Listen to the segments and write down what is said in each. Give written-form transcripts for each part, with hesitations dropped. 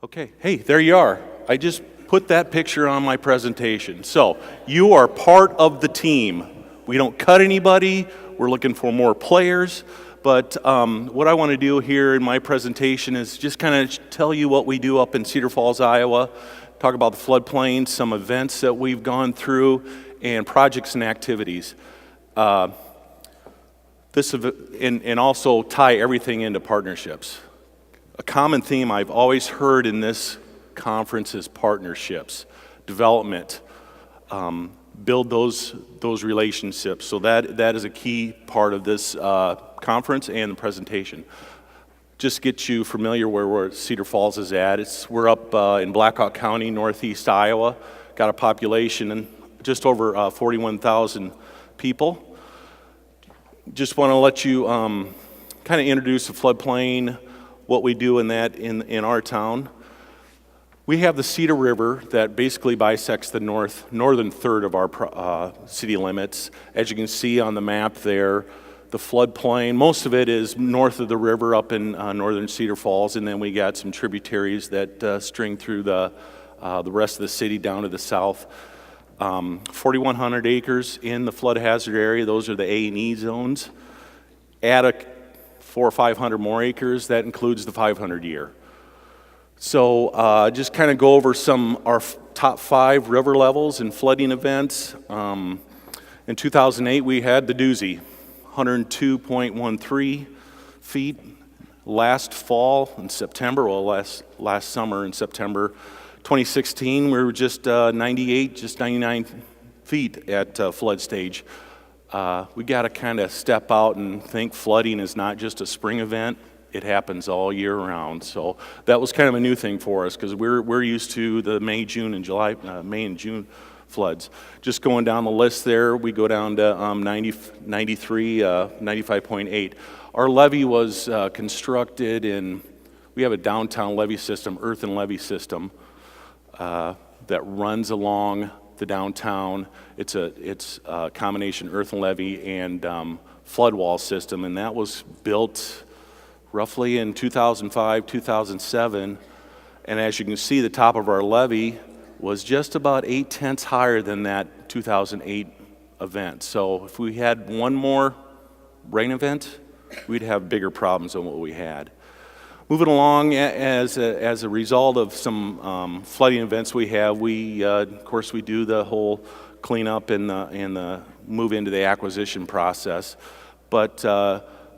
Okay, hey, there you are. I just put that picture on my presentation. So, you are part of the team. We don't cut anybody, we're looking for more players, but what I want to do here in my presentation is just kind of tell you what we do up in Cedar Falls, Iowa, talk about the floodplain, some events that we've gone through, and projects and activities. And also tie everything into partnerships. A common theme I've always heard in this conference is partnerships, development, build those relationships. So that is a key part of this conference and the presentation. Just get you familiar where Cedar Falls is at. We're up in Blackhawk County, northeast Iowa. Got a population in just over 41,000 people. Just want to let you kind of introduce the floodplain, what we do in in our town. We have the Cedar River that basically bisects the northern third of our city limits. As you can see on the map there, the floodplain, most of it is north of the river up in northern Cedar Falls, and then we got some tributaries that string through the rest of the city down to the south. 4,100 acres in the flood hazard area. Those are the A and E zones. Add 400 or 500 more acres, that includes the 500 year. So just kind of go over our top 5 river levels and flooding events. In 2008, we had the doozy, 102.13 feet. Last fall in September, last summer in September 2016, we were just 99 feet at flood stage. We got to kind of step out and think flooding is not just a spring event. It happens all year round. So that was kind of a new thing for us because we're used to the May and June floods. Just going down the list there, we go down to 93, 95.8. Our levee was constructed we have a downtown levee system, earthen levee system, that runs along the downtown. It's a combination earthen levee and flood wall system, and that was built roughly in 2005, 2007. And as you can see, the top of our levee was just about 8/10 higher than that 2008 event. So if we had one more rain event, we'd have bigger problems than what we had. Moving along, as a result of some flooding events we have, of course we do the whole cleanup and the move into the acquisition process. But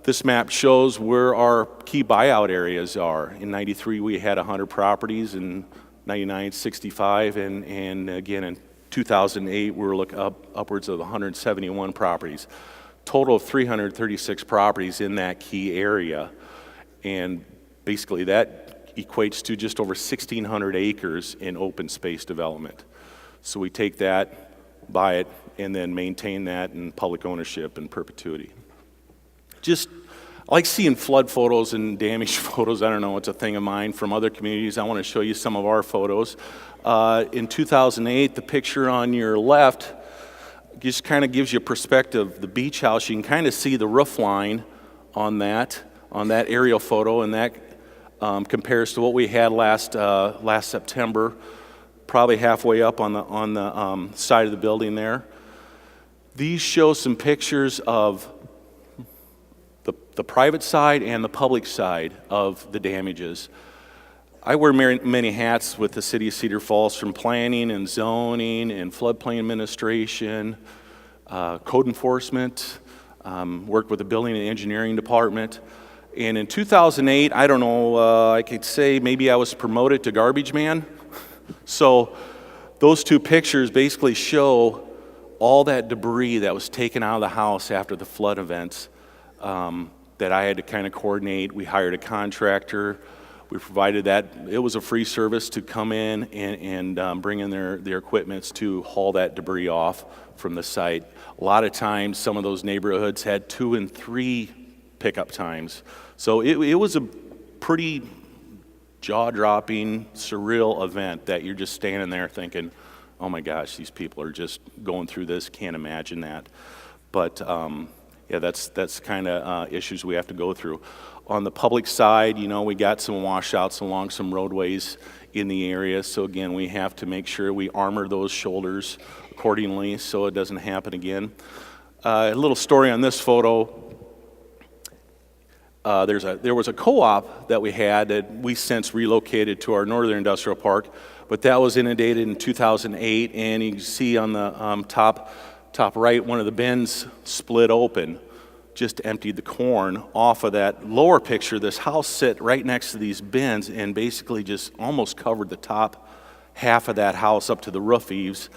this map shows where our key buyout areas are. In 93, we had 100 properties, in 99, 65, and again in 2008, we were upwards of 171 properties. Total of 336 properties in that key area. And basically, that equates to just over 1,600 acres in open space development. So we take that, buy it, and then maintain that in public ownership and perpetuity. I like seeing flood photos and damage photos. I don't know, it's a thing of mine from other communities. I want to show you some of our photos. In 2008, the picture on your left just kind of gives you a perspective. The beach house, you can kind of see the roof line on that aerial photo, and that compares to what we had last September, probably halfway up on the side of the building there. These show some pictures of the private side and the public side of the damages. I wear many hats with the city of Cedar Falls, from planning and zoning and floodplain administration, code enforcement, worked with the building and engineering department. And in 2008, I don't know, I could say maybe I was promoted to garbage man. So those two pictures basically show all that debris that was taken out of the house after the flood events that I had to kind of coordinate. We hired a contractor. We provided that. It was a free service to come in and bring in their equipment to haul that debris off from the site. A lot of times, some of those neighborhoods had 2 and 3 pickup times. So it was a pretty jaw-dropping, surreal event that you're just standing there thinking, oh my gosh, these people are just going through this, can't imagine that. But yeah, that's kind of issues we have to go through. On the public side, you know, we got some washouts along some roadways in the area, so again, we have to make sure we armor those shoulders accordingly so it doesn't happen again. A little story on this photo. There was a co-op that we had that we since relocated to our northern industrial park, but that was inundated in 2008, and you can see on the top right, one of the bins split open, just emptied the corn off of that. Lower picture, this house sit right next to these bins and basically just almost covered the top half of that house up to the roof eaves.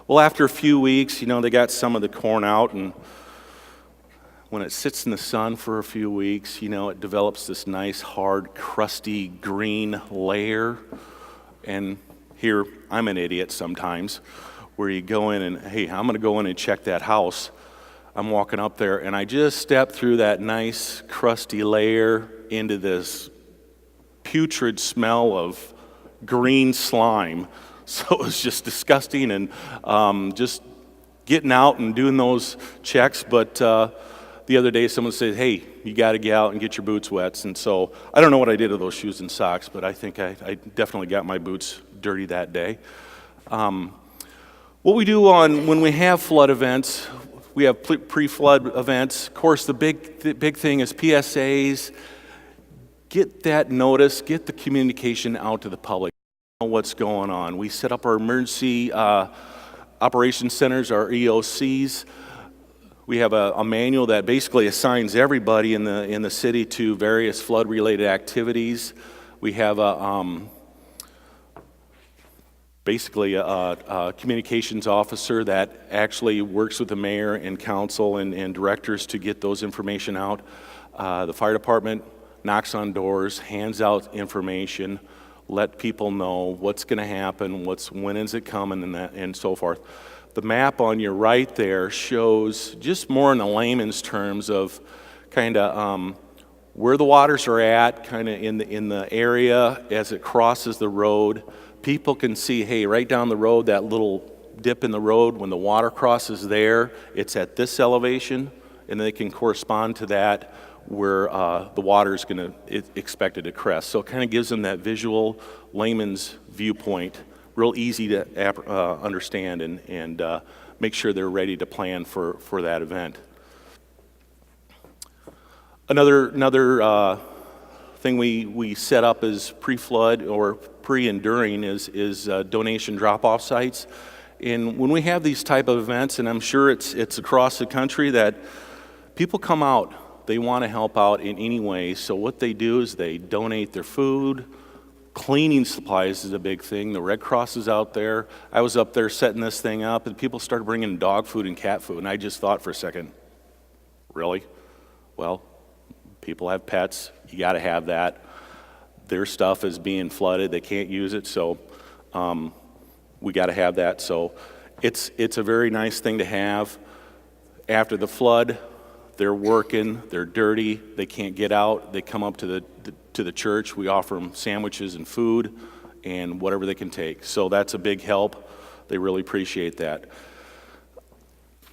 Well, after a few weeks, you know, they got some of the corn out, and when it sits in the sun for a few weeks, you know, it develops this nice, hard, crusty green layer. And here, I'm an idiot sometimes, where you go in and, hey, I'm gonna go in and check that house. I'm walking up there, and I just stepped through that nice, crusty layer into this putrid smell of green slime. So it was just disgusting, and just getting out and doing those checks. But the other day, someone said, hey, you got to get out and get your boots wet. And so I don't know what I did to those shoes and socks, but I think I definitely got my boots dirty that day. What we do when we have flood events, we have pre-flood events. Of course, the big thing is PSAs. Get that notice, get the communication out to the public, know what's going on. We set up our emergency operations centers, our EOCs. We have a manual that basically assigns everybody in the city to various flood-related activities. We have basically a communications officer that actually works with the mayor and council and directors to get those information out. The fire department knocks on doors, hands out information, let people know what's going to happen, when is it coming, and so forth. The map on your right there shows just more in the layman's terms of kind of where the waters are at, kind of in the area as it crosses the road. People can see, hey, right down the road, that little dip in the road, when the water crosses there, it's at this elevation, and they can correspond to that where the water is expected to crest. So it kind of gives them that visual layman's viewpoint, real easy to understand and make sure they're ready to plan for that event. Another thing we set up as pre-flood or pre and during is donation drop-off sites. And when we have these type of events, and I'm sure it's across the country, that people come out, they want to help out in any way. So what they do is they donate their food. Cleaning supplies is a big thing. The Red Cross is out there. I was up there setting this thing up, and people started bringing dog food and cat food, and I just thought for a second, really? Well, people have pets. You got to have that. Their stuff is being flooded. They can't use it, so we got to have that. So it's a very nice thing to have. After the flood, they're working, they're dirty, they can't get out. They come up to the church. We offer them sandwiches and food and whatever they can take. So that's a big help. They really appreciate that.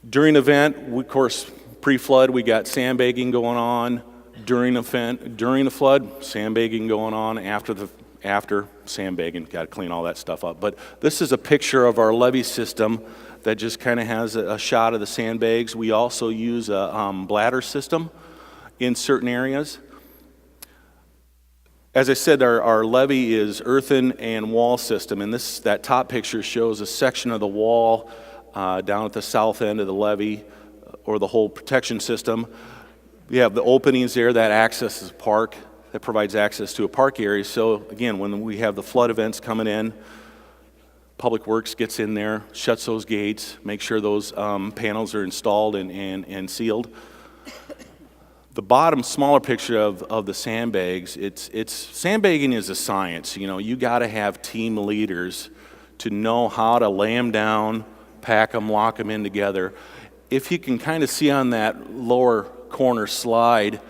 During the event, of course, pre-flood, we got sandbagging going on. During the flood, sandbagging going on. After sandbagging, got to clean all that stuff up. But this is a picture of our levee system that just kind of has a shot of the sandbags. We also use a bladder system in certain areas. As I said, our levee is earthen and wall system, and that top picture shows a section of the wall down at the south end of the levee, or the whole protection system. We have the openings there that accesses a park, that provides access to a park area. So again, when we have the flood events coming in, Public Works gets in there, shuts those gates, makes sure those panels are installed and sealed. The bottom smaller picture of the sandbags, sandbagging is a science. You know, you got to have team leaders to know how to lay them down, pack them, lock them in together. If you can kind of see on that lower corner slide,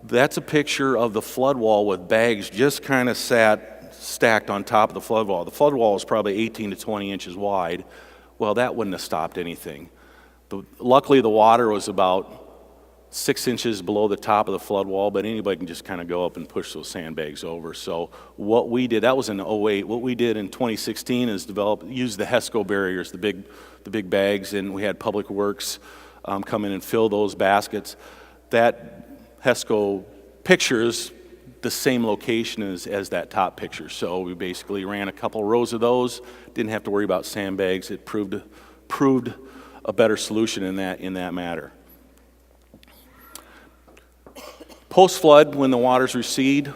that's a picture of the flood wall with bags just kind of stacked on top of the flood wall. The flood wall is probably 18 to 20 inches wide. Well, that wouldn't have stopped anything. Luckily, the water was about 6 inches below the top of the flood wall, but anybody can just kind of go up and push those sandbags over. So what we did, that was in '08. What we did in 2016 is use the HESCO barriers, the big bags, and we had Public Works come in and fill those baskets. That HESCO pictures the same location as that top picture. So we basically ran a couple rows of those, didn't have to worry about sandbags. It proved a better solution in that matter. Post-flood, when the waters recede,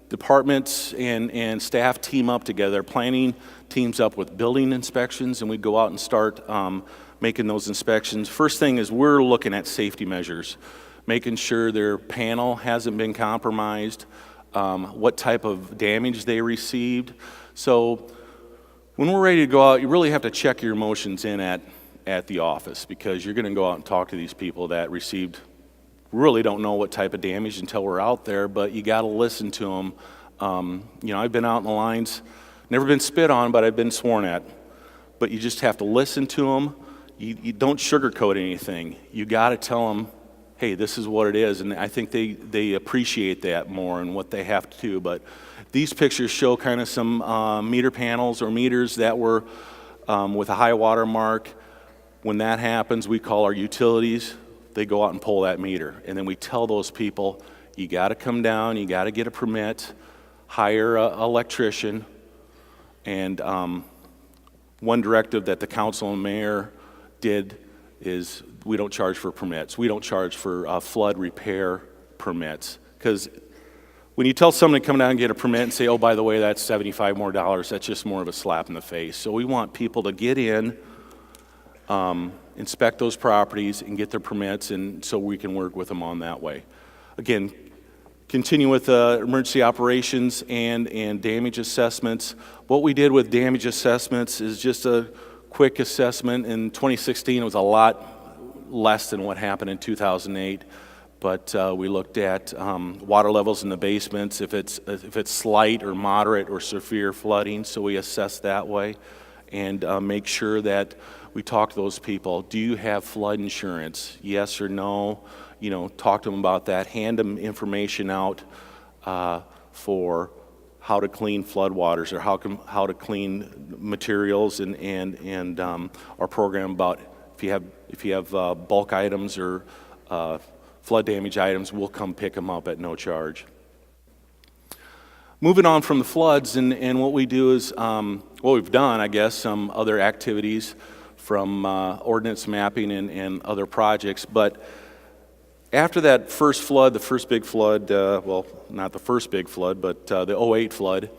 departments and staff team up together. Planning teams up with building inspections, and we go out and start making those inspections. First thing is we're looking at safety measures, making sure their panel hasn't been compromised, what type of damage they received. So when we're ready to go out, you really have to check your emotions in at the office, because you're going to go out and talk to these people that really don't know what type of damage until we're out there, but you got to listen to them. I've been out in the lines, never been spit on, but I've been sworn at. But you just have to listen to them. You don't sugarcoat anything. You got to tell them, hey, this is what it is, and I think they appreciate that more and what they have to do. But these pictures show kind of some meter panels or meters that were with a high water mark. When that happens, we call our utilities. They go out and pull that meter, and then we tell those people, you got to come down, you got to get a permit, hire an electrician. And one directive that the council and mayor did is we don't charge for permits. We don't charge for flood repair permits, because when you tell someone to come down and get a permit and say, oh, by the way, that's $75 more, that's just more of a slap in the face. So we want people to get in, inspect those properties and get their permits, and so we can work with them on that way. Again, continue with emergency operations and damage assessments. What we did with damage assessments is just a quick assessment. In 2016, it was a lot less than what happened in 2008, but we looked at water levels in the basements, if it's slight or moderate or severe flooding, so we assess that way, and make sure that we talk to those people. Do you have flood insurance? Yes or no? Talk to them about that. Hand them information out for how to clean floodwaters, or how to clean materials, and our program about if you have bulk items or flood damage items, we'll come pick them up at no charge. Moving on from the floods, and what we do is, what we've done, I guess, some other activities from ordinance mapping and other projects. But after that first flood, the first big flood, well, not the first big flood, but the '08 flood,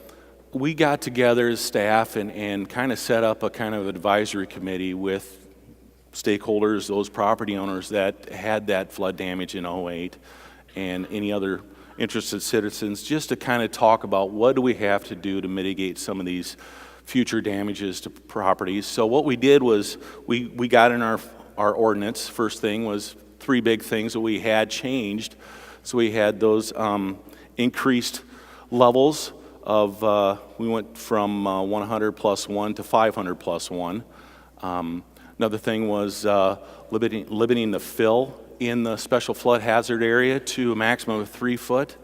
we got together as staff and kind of set up a kind of advisory committee with stakeholders, those property owners that had that flood damage in '08, and any other interested citizens, just to kind of talk about what do we have to do to mitigate some of these future damages to properties. So what we did was we got in our ordinance. First thing was 3 big things that we had changed. So we had those increased levels of, we went from 100 plus 1 to 500 plus 1. Another thing was limiting the fill in the special flood hazard area to a maximum of 3 foot,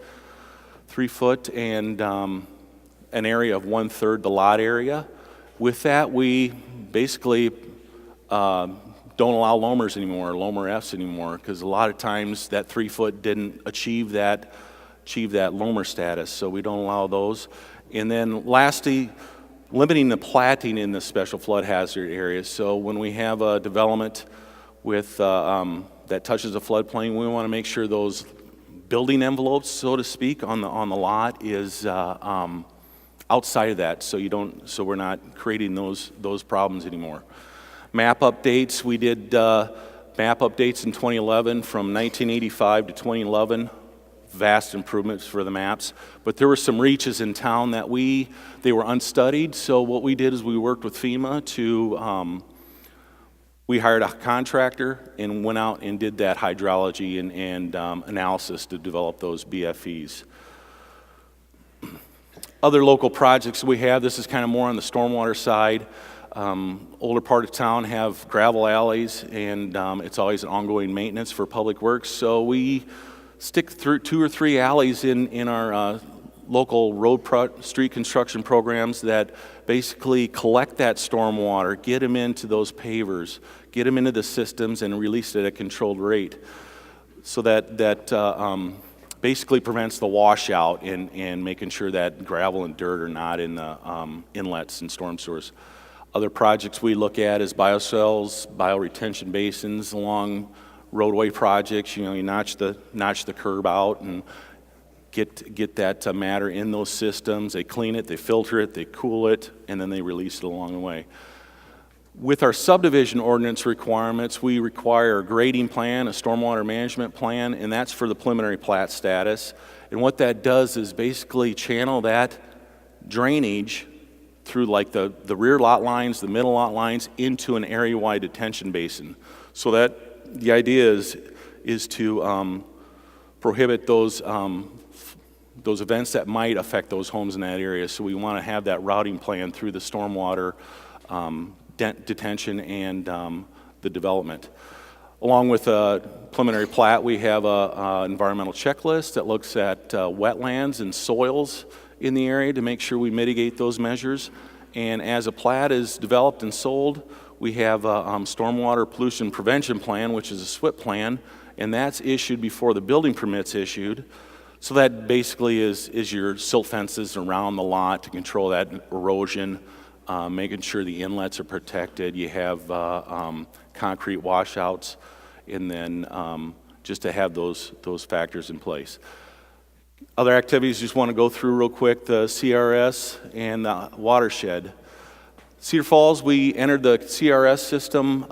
and an area of 1/3 the lot area. With that, we basically don't allow LOMRs anymore, or LOMR-Fs anymore, because a lot of times that 3 foot didn't achieve that LOMR status, so we don't allow those. And then lastly, limiting the platting in the special flood hazard areas. So when we have a development with that touches a floodplain, we want to make sure those building envelopes, so to speak, on the lot is outside of that, so we're not creating those problems anymore. Map updates, we did map updates in 2011 from 1985 to 2011. Vast improvements for the maps, but there were some reaches in town that they were unstudied. So what we did is we worked with FEMA to we hired a contractor and went out and did that hydrology and analysis to develop those BFEs. Other local projects we have, this is kind of more on the stormwater side. Older part of town have gravel alleys, and it's always an ongoing maintenance for public works. So we stick through 2 or 3 alleys in our local street construction programs that basically collect that storm water, get them into those pavers, get them into the systems, and release it at a controlled rate. So that basically prevents the washout and making sure that gravel and dirt are not in the inlets and storm sewers. Other projects we look at is bioswales, bioretention basins along roadway projects. You notch the curb out and get that matter in those systems. They clean it, they filter it, they cool it, and then they release it along the way. With our subdivision ordinance requirements, we require a grading plan, a stormwater management plan, and that's for the preliminary plat status. And what that does is basically channel that drainage through like the rear lot lines, the middle lot lines, into an area-wide detention basin. So that the idea is to prohibit those events that might affect those homes in that area. So we want to have that routing plan through the stormwater detention and the development. Along with a preliminary plat, we have a environmental checklist that looks at wetlands and soils in the area to make sure we mitigate those measures. And as a plat is developed and sold, we have a stormwater pollution prevention plan, which is a SWIP plan, and that's issued before the building permit's issued. So that basically is your silt fences around the lot to control that erosion, making sure the inlets are protected. You have concrete washouts, and then just to have those factors in place. Other activities just want to go through real quick, the CRS and the Watershed. Cedar Falls, we entered the CRS system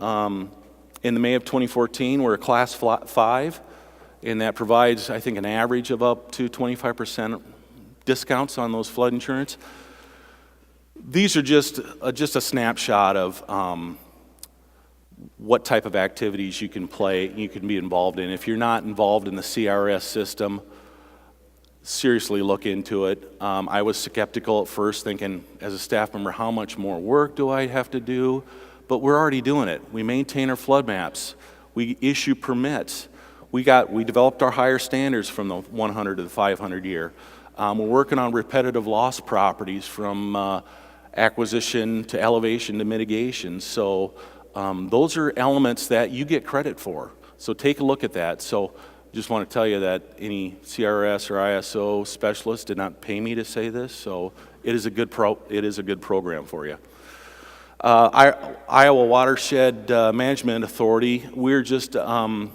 in the May of 2014. We're a Class 5, and that provides, I think, an average of up to 25% discounts on those flood insurance. These are just a snapshot of what type of activities you can be involved in. If you're not involved in the CRS system, seriously look into it. I was skeptical at first, thinking as a staff member, how much more work do I have to do? But we're already doing it. We maintain our flood maps. We issue permits. We developed our higher standards from the 100 to the 500 year. We're working on repetitive loss properties from acquisition to elevation to mitigation. So those are elements that you get credit for. So take a look at that. So just want to tell you that any CRS or ISO specialist did not pay me to say this. So it is a good program for you. Iowa Watershed Management Authority. We're just been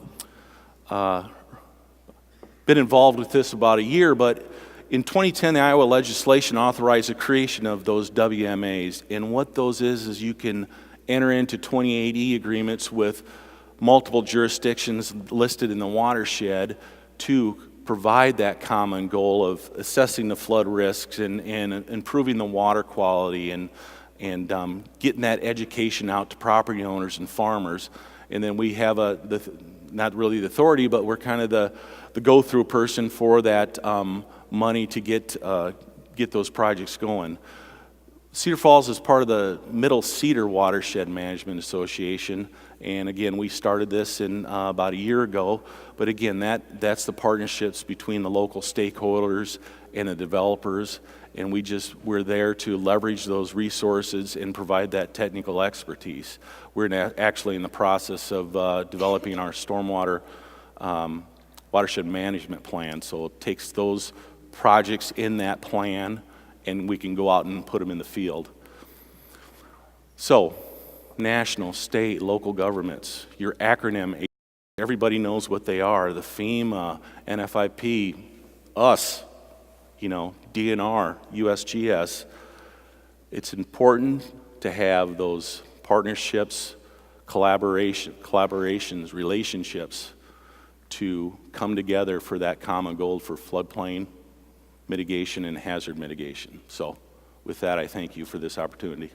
involved with this about a year, but in 2010, the Iowa legislation authorized the creation of those WMAs, and what those is you can enter into 28E agreements with multiple jurisdictions listed in the watershed to provide that common goal of assessing the flood risks and improving the water quality and getting that education out to property owners and farmers. And then we have not really the authority, but we're kind of the go-through person for that money to get those projects going. Cedar Falls is part of the Middle Cedar Watershed Management Association, and again, we started this in about a year ago. But again, that's the partnerships between the local stakeholders and the developers, and we're there to leverage those resources and provide that technical expertise. We're actually in the process of developing our stormwater watershed management plan, so it takes those projects in that plan and we can go out and put them in the field. So, national, state, local governments, your acronym, everybody knows what they are, the FEMA, NFIP, us, DNR, USGS. It's important to have those partnerships, collaborations, relationships to come together for that common goal for floodplain mitigation and hazard mitigation. So with that, I thank you for this opportunity.